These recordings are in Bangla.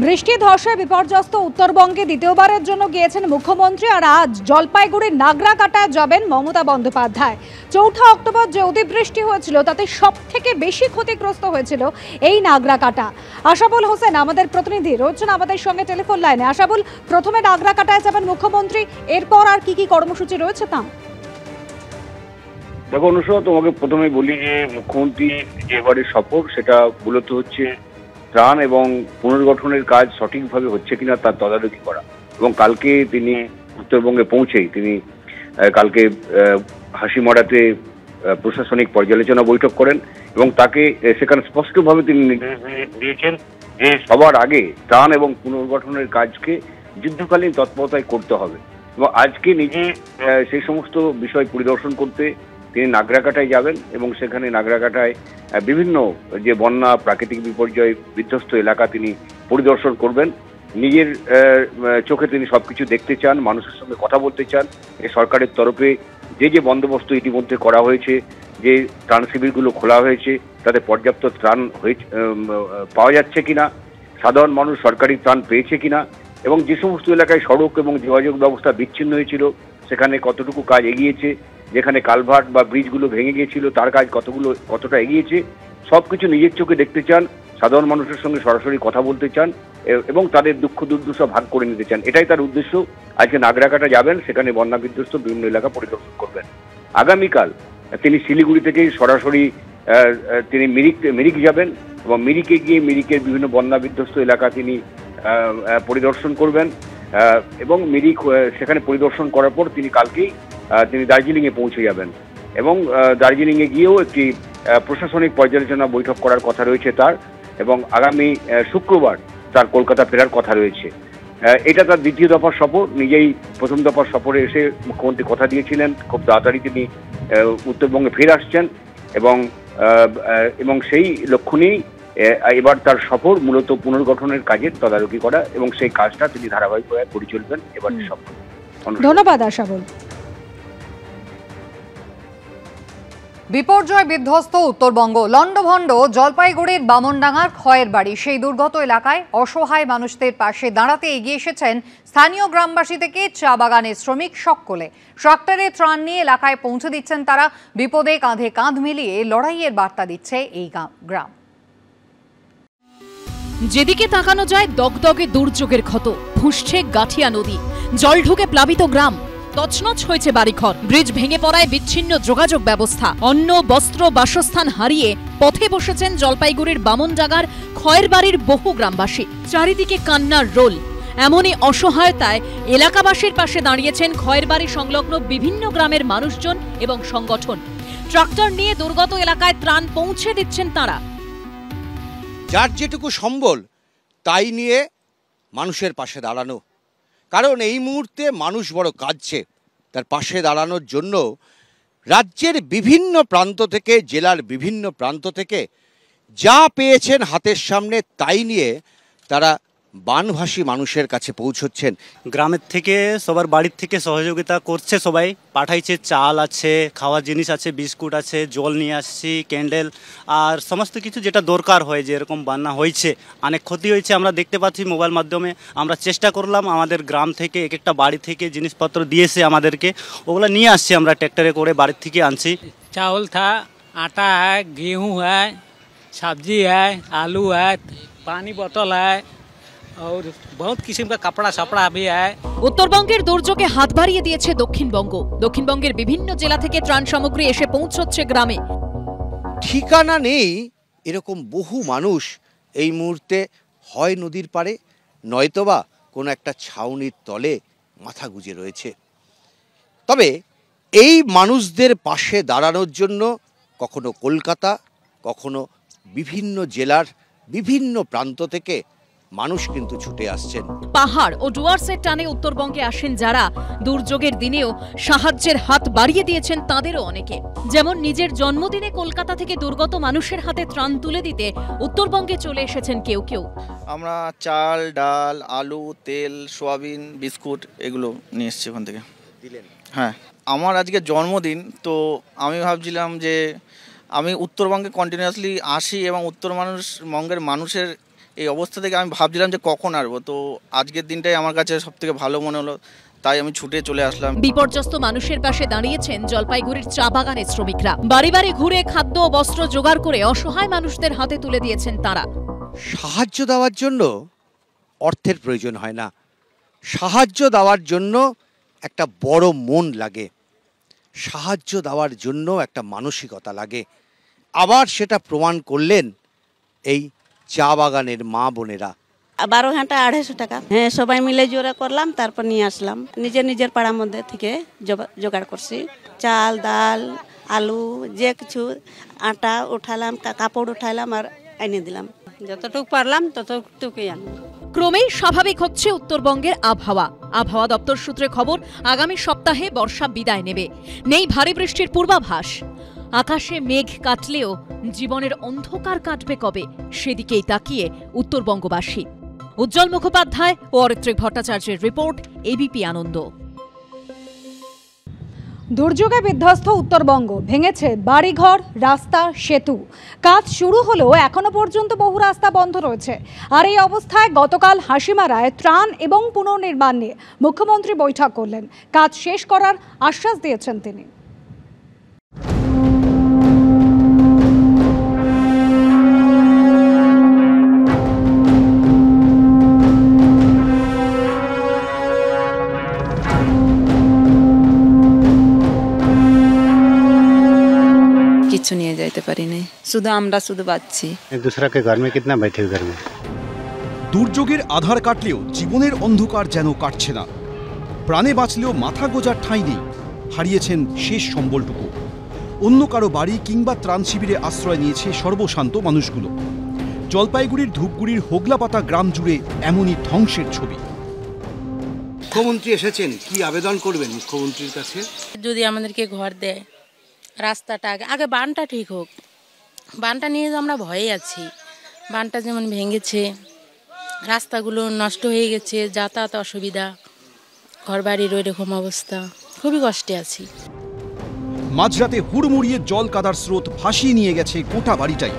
বৃষ্টি ধসে বিপর্যস্ত উত্তরবঙ্গে দ্বিতীয়বারের জন্য গিয়েছেন মুখ্যমন্ত্রী। আর আজ জলপাইগুড়ির নাগরাকাটায় যাবেন মমতা বন্দ্যোপাধ্যায়। ৪ অক্টোবর যে অতিবৃষ্টি হয়েছিল তাতে সবথেকে বেশি ক্ষতিগ্রস্ত হয়েছিল এই নাগরাকাটা। আশাবুল হোসেন আমাদের প্রতিনিধি রয়েছেন আমাদের সঙ্গে টেলিফোন লাইনে। আশাবুল, প্রথমে নাগরাকাটায় যাবেন মুখ্যমন্ত্রী, এরপর আর কি কর্মসূচি রয়েছে তা? দেখো অনুষ্কা, তোমাকে প্রথমে বলি যে মুখ্যমন্ত্রী যে এবারে সফর সেটা মূলত হচ্ছে ত্রাণ এবং পুনর্গঠনের কাজ সঠিকভাবে হচ্ছে কিনা তার তদারকি করা। এবং কালকে তিনি উত্তরবঙ্গে পৌঁছেই তিনি কালকে হাসিমারাতে প্রশাসনিক পর্যালোচনা বৈঠক করেন এবং তাকে সেখানে স্পষ্টভাবে তিনি নির্দেশ দিয়েছেন যে সবার আগে ত্রাণ এবং পুনর্গঠনের কাজকে যুদ্ধকালীন তৎপরতায় করতে হবে। এবং আজকে নিজে সেই সমস্ত বিষয় পরিদর্শন করতে তিনি নাগরাকাটায় যাবেন এবং সেখানে নাগরাকাটায় বিভিন্ন যে বন্যা, প্রাকৃতিক বিপর্যয় বিধ্বস্ত এলাকা তিনি পরিদর্শন করবেন। নিজের চোখে তিনি সবকিছু দেখতে চান, মানুষের সঙ্গে কথা বলতে চান। এই সরকারের তরফে যে বন্দোবস্ত ইতিমধ্যে করা হয়েছে, যে ত্রাণ শিবিরগুলো খোলা হয়েছে, তাতে পর্যাপ্ত ত্রাণ পাওয়া যাচ্ছে কিনা, সাধারণ মানুষ সরকারি ত্রাণ পেয়েছে কিনা, এবং যে সমস্ত এলাকায় সড়ক এবং যোগাযোগ ব্যবস্থা বিচ্ছিন্ন হয়েছিল সেখানে কতটুকু কাজ এগিয়েছে, যেখানে কালভার্ট বা ব্রিজগুলো ভেঙে গিয়েছিল তার কাজ কতটা এগিয়েছে, সবকিছু নিজের চোখে দেখতে চান, সাধারণ মানুষের সঙ্গে সরাসরি কথা বলতে চান এবং তাদের দুঃখ দুর্দশা ভাগ করে নিতে চান। এটাই তার উদ্দেশ্য। আজকে নাগরাকাটা যাবেন, সেখানে বন্যা বিধ্বস্ত বিভিন্ন এলাকা পরিদর্শন করবেন। আগামীকাল তিনি শিলিগুড়ি থেকে সরাসরি তিনি মিরিক যাবেন এবং মিরিকে গিয়ে মিরিকের বিভিন্ন বন্যা বিধ্বস্ত এলাকা তিনি পরিদর্শন করবেন এবং মিরিক সেখানে পরিদর্শন করার পর তিনি কালকেই তিনি দার্জিলিংয়ে পৌঁছে যাবেন এবং দার্জিলিংয়ে গিয়েও একটি প্রশাসনিক পর্যালোচনা বৈঠক করার কথা রয়েছে তার, এবং আগামী শুক্রবার তার কলকাতা ফেরার কথা রয়েছে। এটা তার দ্বিতীয় দফার সফর। নিজেই প্রথম দফার সফরে এসে মুখ্যমন্ত্রী কথা দিয়েছিলেন খুব তাড়াতাড়ি তিনি উত্তরবঙ্গে ফিরে আসছেন এবং সেই লক্ষ্য নিয়েই এবার তার সফর মূলত পুনর্গঠনের কাজের তদারকি করা এবং সেই কাজটা তিনি ধারাবাহিকভাবে করে চলবেন এবার সফর। ধন্যবাদ আশাবুল। বিপর্যয় বিধ্বস্ত উত্তরবঙ্গ, লন্ডভন্ড জলপাইগুড়ির বামনডাঙ্গার খয়ের বাড়ি। সেই দুর্গত এলাকায় অসহায় মানুষদের পাশে দাঁড়াতে এগিয়ে এসেছেন স্থানীয় গ্রামবাসী থেকে চা বাগানের শ্রমিক সকলে। ট্রাক্টরে ত্রাণ নিয়ে এলাকায় পৌঁছে দিচ্ছেন তারা। বিপদে কাঁধে কাঁধ মিলিয়ে লড়াইয়ের বার্তা দিচ্ছে এই গ্রাম। যেদিকে তাকানো যায় দগদগে দুর্যোগের ক্ষত, ফুঁসছে গাঠিয়া নদী, জল ঢুকে প্লাবিত গ্রাম, তছনছ হয়েছে বাড়িঘর, ব্রিজ ভেঙে পড়ায় বিচ্ছিন্ন যোগাযোগ ব্যবস্থা, অন্ন বস্ত্র বাসস্থান হারিয়ে পথে বসেছেন জলপাইগুড়ির বামনডাঙ্গার খয়ের বাড়ির বহু গ্রামবাসী। চারিদিকে কান্নার রোল। এমনই অসহায়তায় এলাকাবাসীর পাশে দাঁড়িয়েছেন খয়ের বাড়ি সংলগ্ন বিভিন্ন গ্রামের মানুষজন এবং সংগঠন। ট্রাক্টর নিয়ে দুর্গত এলাকায় ত্রাণ পৌঁছে দিচ্ছেন তারা। যার যেটুকু সম্বল তাই নিয়ে মানুষের পাশে দাঁড়ানো, কারণ এই মুহূর্তে মানুষ বড় কাঁদছে। তার পাশে দাঁড়ানোর জন্য রাজ্যের বিভিন্ন প্রান্ত থেকে, জেলার বিভিন্ন প্রান্ত থেকে যা পেয়েছেন হাতের সামনে তাই নিয়ে তারা বানভাসী মানুষের কাছে পৌঁছচ্ছেন। গ্রামের থেকে সবার বাড়ির থেকে সহযোগিতা করছে, সবাই পাঠাইছে। চাল আছে, খাওয়ার জিনিস আছে, বিস্কুট আছে, জল নিয়ে আসছি, ক্যান্ডেল আর সমস্ত কিছু যেটা দরকার হয়। যে এরকম বন্যা হয়েছে, অনেক ক্ষতি হয়েছে, আমরা দেখতে পাচ্ছি মোবাইল মাধ্যমে। আমরা চেষ্টা করলাম আমাদের গ্রাম থেকে এক একটা বাড়ি থেকে জিনিসপত্র দিয়েছে আমাদেরকে, ওগুলো নিয়ে আসছি আমরা ট্র্যাক্টরে করে বাড়ির থেকে আনছি। चावल था, आटा है, गेहूँ है, सब्जी है, आलू है, पानी बोतल है और बहुत किस्म का कपड़ा सपड़ा भी है। উত্তরবঙ্গের দুর্যোগে হাত বাড়িয়ে দিয়েছে দক্ষিণবঙ্গ। দক্ষিণবঙ্গের বিভিন্ন জেলা থেকে ত্রাণ সামগ্রী এসে পৌঁছচ্ছে গ্রামে। ঠিকানা নেই এরকম বহু মানুষ এই মুহূর্তে হয় নদীর পাড়ে, নয়তোবা কোনো একটা ছাউনির তলে মাথা গুজে রয়েছে। তবে এই মানুষদের পাশে দাঁড়ানোর জন্য কখনো কলকাতা, কখনো বিভিন্ন জেলার বিভিন্ন প্রান্ত থেকে মানুষ কিন্তু ছুটে আসছেন। পাহাড় ও ডুয়ার্সের টানে উত্তরবঙ্গে আসেন যারা, দুর্যোগের দিনেও সাহায্যের হাত বাড়িয়ে দিয়েছেন তাদেরও অনেকে। যেমন নিজের জন্মদিনে কলকাতা থেকে দুর্গত মানুষের হাতে ত্রাণ তুলে দিতে উত্তরবঙ্গে চলে এসেছেন কেউ কেউ। আমরা চাল, ডাল, আলু, তেল, সোয়াবিন, বিস্কুট এগুলো নিয়ে এসেছি ওখান থেকে। হ্যাঁ, আমার আজকে জন্মদিন, তো আমি ভাবছিলাম যে আমি উত্তরবঙ্গে কন্টিনিউয়াসলি আসি এবং উত্তরবঙ্গের মানুষের এই অবস্থা থেকে আমি ভাবছিলাম যে কখন আসবো, তো আজকের দিনটাই আমার কাছে সবথেকে ভালো মনে হলো, তাই আমি ছুটে চলে আসলাম। বিপর্যস্ত মানুষের পাশে দাঁড়িয়েছেন জলপাইগুড়ির চা বাগানের শ্রমিকরা। বাড়ি বাড়ি ঘুরে খাদ্য ও বস্ত্র জোগাড় করে অসহায় মানুষদের হাতে তুলে দিয়েছেন তারা। সাহায্য দেওয়ার জন্য অর্থের প্রয়োজন হয় না, সাহায্য দেওয়ার জন্য একটা বড় মন লাগে, সাহায্য দেওয়ার জন্য একটা মানসিকতা লাগে। আবার সেটা প্রমাণ করলেন এই চা বাগানের মা বোনেরা। 12 ঘন্টা 250 টাকা। হ্যাঁ, সবাই মিলে জোড়া করলাম, তারপর নিয়ে আসলাম। নিজের পাড়ার মধ্যে থেকে জোগাড় করছি। চাল, ডাল, আলু, যে কিছু, আটা উঠালাম, কাপড় উঠালাম আর এনে দিলাম। যতটুকু পারলাম ততটুকুই আনলাম। ক্রমেই স্বাভাবিক হচ্ছে উত্তরবঙ্গের আবহাওয়া। আবহাওয়া দপ্তর সূত্রে খবর, আগামী সপ্তাহে বর্ষা বিদায় নেবে। নেই ভারী বৃষ্টির পূর্বাভাস। আকাশে মেঘ কাটলেও জীবনের অন্ধকার কাটবে কবে, সেদিকেই তাকিয়ে উত্তরবঙ্গবাসী। উজ্জ্বল মুখোপাধ্যায় ও অরিত্রিক ভট্টাচার্যের রিপোর্ট, এবিপি আনন্দ। দুর্যোগে বিধ্বস্ত উত্তরবঙ্গ, ভেঙেছে বাড়িঘর, রাস্তা, সেতু। কাজ শুরু হলেও এখনো পর্যন্ত বহু রাস্তা বন্ধ রয়েছে। আর এই অবস্থায় গতকাল হাসিমারায় ত্রাণ এবং পুনর্নির্মাণ নিয়ে মুখ্যমন্ত্রী বৈঠক করলেন। কাজ শেষ করার আশ্বাস দিয়েছেন তিনি। কিছু নিয়ে যাইতে পারিনি, শুধু বাঁচছি। दूसरा के घर में कितना बैठे घर में। দুর্যোগের আধার কাটলেও জীবনের অন্ধকার যেন কাটছে না। প্রাণে বাঁচলেও মাথা গোজার ঠাঁই নেই, হারিয়েছেন শেষ সম্বলটুকু। অন্য কারো বাড়ি কিংবা ত্রাণ শিবিরে আশ্রয় নিয়েছে সর্বশান্ত মানুষগুলো। জলপাইগুড়ির ধূপগুড়ির হোগলাপাতা গ্রাম জুড়ে এমনই ধ্বংসের ছবি। মুখ্যমন্ত্রী এসেছেন, কি আবেদন করবেন মুখ্যমন্ত্রীর কাছে? যদি আমাদেরকে ঘর দেয়, রাস্তাটা আগে বানটা ঠিক হোক। বানটা নিয়ে আমরা ভয়ে আছি। বানটা যেমন ভেঙেছে, রাস্তাগুলো নষ্ট হয়ে গেছে, যাতায়াত অসুবিধা, ঘরবাড়ির ওই রকম অবস্থা, খুবই কষ্টে আছি। মাঝরাতে হুড়মুড়িয়ে জল কাদার স্রোত ভাসিয়ে নিয়ে গেছে গোটা বাড়িটাই।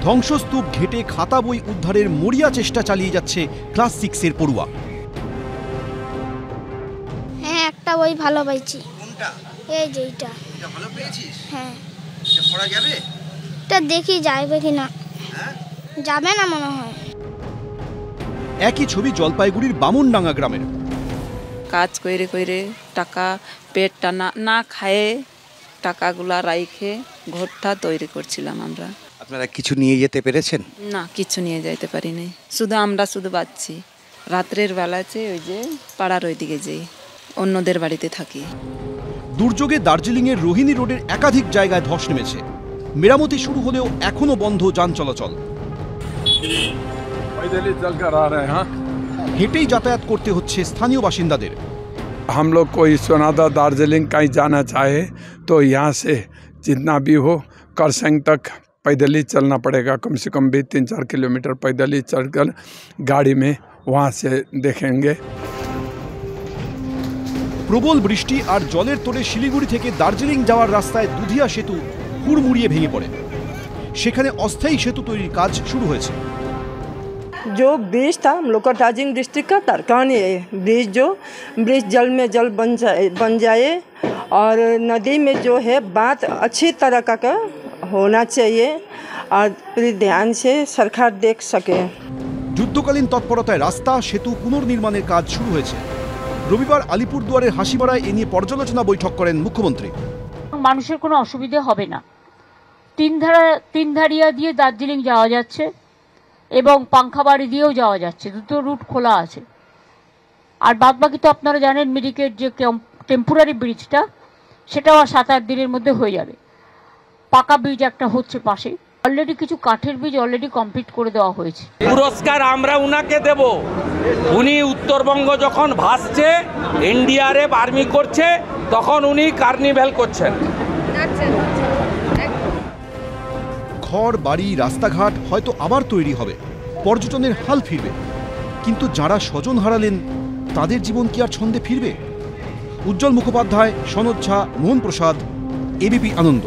ধ্বংসস্তূপ ঘেটে খাতা বই উদ্ধারের মরিয়া চেষ্টা চালিয়ে যাচ্ছে ক্লাস 6-এর পড়ুয়া। হ্যাঁ, একটা বই ভালো পাইছি। কোনটা? এই যে এটা। এটা ভালো পেয়েছিস? হ্যাঁ। এটা পড়া যাবে? এটা দেখি যাবে কিনা। হ্যাঁ? যাবে না মনে হয়। একই ছবি জলপাইগুড়ির বামনডাঙ্গা গ্রামের। কাজ কইরে টাকা পেটটা না খায়ে টাকাগুলা রাইখে ঘরটা তৈরি করছিলাম আমরা। আপনারা কিছু নিয়ে যেতে পেরেছেন? না, কিছু নিয়ে যাইতে পারিনি, শুধু বাঁচছি। রাত্রের বেলাতে ওই যে পাড়ার ওইদিকে যাই, অন্যদের বাড়িতে থাকি। দুর্যোগে দার্জিলিংয়ের রোহিণী রোডের একাধিক জায়গায় ধস নেমেছে। মেরামতি শুরু হলেও এখনো বন্ধ যান চলাচল। হেঁটেই যাতায়াত করতে হচ্ছে স্থানীয় বাসিন্দাদের। हम लोग कोई सोनादा दार्जिलिंग कहीं जाना चाहे तो यहाँ से जितना भी हो करसंग तक पैदल ही चलना पड़ेगा। कम से कम भी 3-4 किलोमीटर पैदल ही चलकर गाड़ी में वहाँ से देखेंगे। প্রবল বৃষ্টি আর জলের তোড়ে শিলিগুড়ি থেকে দার্জিলিং যাওয়ার রাস্তায় দুধিয়া সেতু হুড়মুড়িয়ে ভেঙে পড়ে। সেখানে অস্থায়ী সেতু তৈরির কাজ শুরু হয়েছে। जो ब्रिज था हम लोग का दार्जिलिंग डिस्ट्रिक्ट का तरकानी है ब्रिज जल में जल बन जाए और नदी में जो है बात अच्छी तरह का होना चाहिए और पूरी ध्यान से सरकार देख सके। যুদ্ধকালীন তৎপরতায় রাস্তা সেতু পুনর্নির্মাণের কাজ শুরু হয়েছে। রবিবার আলিপুরদুয়ারের হাসিমারায় এ নিয়ে পর্যালোচনা বৈঠক করেন মুখ্যমন্ত্রী। মানুষের কোনো অসুবিধা হবে না। তিনধারিয়া দিয়ে দার্জিলিং যাওয়া যাচ্ছে এবং পাংখাবাড়ি দিয়েও যাওয়া যাচ্ছে, দুটো রুট খোলা আছে। আর বাদবাকি তো আপনারা জানেন মিরিকের যে টেম্পোরারি ব্রিজটা, সেটাও 7-8 দিনের মধ্যে হয়ে যাবে। পাকা ব্রিজ একটা হচ্ছে পাশে, অলরেডি কিছু কাঠের ব্রিজ অলরেডি কমপ্লিট করে দেওয়া হয়েছে। পুরস্কার আমরা উনাকে দেব। উনি উত্তরবঙ্গ যখন ভাসছে, এনডিআরএফ আর্মি করছে, তখন উনি কার্নিভেল করছেন। ঘর বাড়ি রাস্তাঘাট হয়তো আবার তৈরি হবে, পর্যটনের হাল ফিরবে, কিন্তু যারা স্বজন হারালেন তাদের জীবন কি আর ছন্দে ফিরবে? উজ্জ্বল মুখোপাধ্যায়, সনদ ঝা, মোহন প্রসাদ, এবিপি আনন্দ।